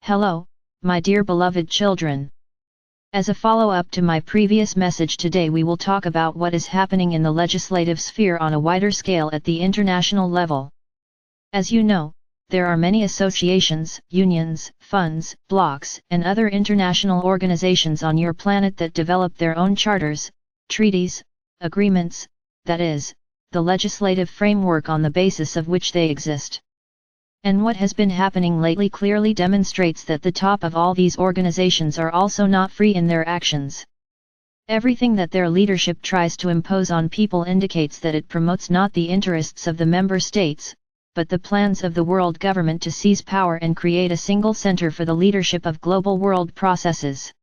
Hello, my dear beloved children. As a follow-up to my previous message, today we will talk about what is happening in the legislative sphere on a wider scale at the international level. As you know, there are many associations, unions, funds, blocs, and other international organizations on your planet that develop their own charters, treaties, agreements, that is, the legislative framework on the basis of which they exist. And what has been happening lately clearly demonstrates that the top of all these organizations are also not free in their actions. Everything that their leadership tries to impose on people indicates that it promotes not the interests of the member states, but the plans of the world government to seize power and create a single center for the leadership of global world processes.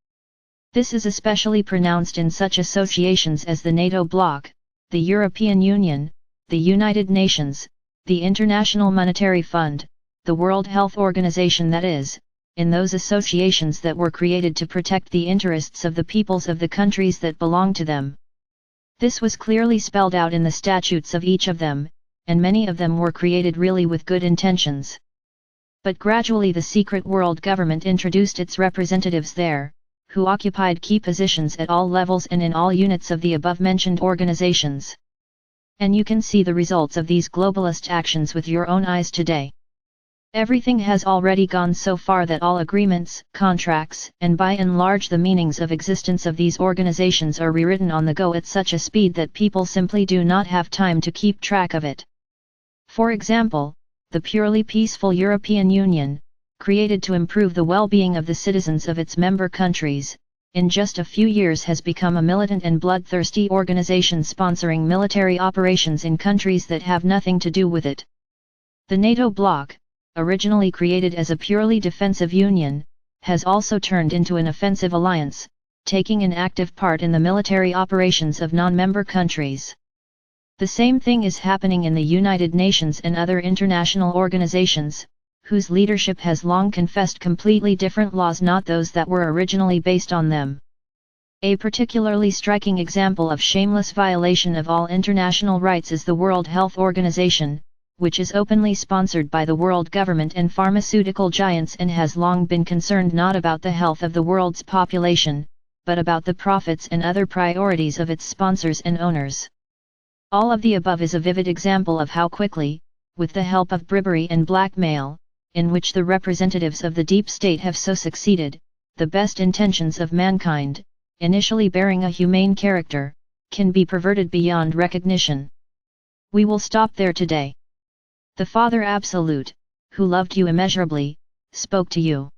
This is especially pronounced in such associations as the NATO bloc, the European Union, the United Nations, the International Monetary Fund, the World Health Organization, that is, in those associations that were created to protect the interests of the peoples of the countries that belong to them. This was clearly spelled out in the statutes of each of them, and many of them were created really with good intentions. But gradually the secret world government introduced its representatives there, who occupied key positions at all levels and in all units of the above-mentioned organizations. And you can see the results of these globalist actions with your own eyes today. Everything has already gone so far that all agreements, contracts, and by and large the meanings of existence of these organizations are rewritten on the go at such a speed that people simply do not have time to keep track of it. For example, the purely peaceful European Union, created to improve the well-being of the citizens of its member countries, in just a few years has become a militant and bloodthirsty organization sponsoring military operations in countries that have nothing to do with it. The NATO bloc, originally created as a purely defensive union, has also turned into an offensive alliance, taking an active part in the military operations of non-member countries. The same thing is happening in the United Nations and other international organizations, whose leadership has long confessed completely different laws, not those that were originally based on them. A particularly striking example of shameless violation of all international rights is the World Health Organization, which is openly sponsored by the world government and pharmaceutical giants and has long been concerned not about the health of the world's population, but about the profits and other priorities of its sponsors and owners. All of the above is a vivid example of how quickly, with the help of bribery and blackmail, in which the representatives of the deep state have so succeeded, the best intentions of mankind, initially bearing a humane character, can be perverted beyond recognition. We will stop there today. The Father Absolute, who loved you immeasurably, spoke to you.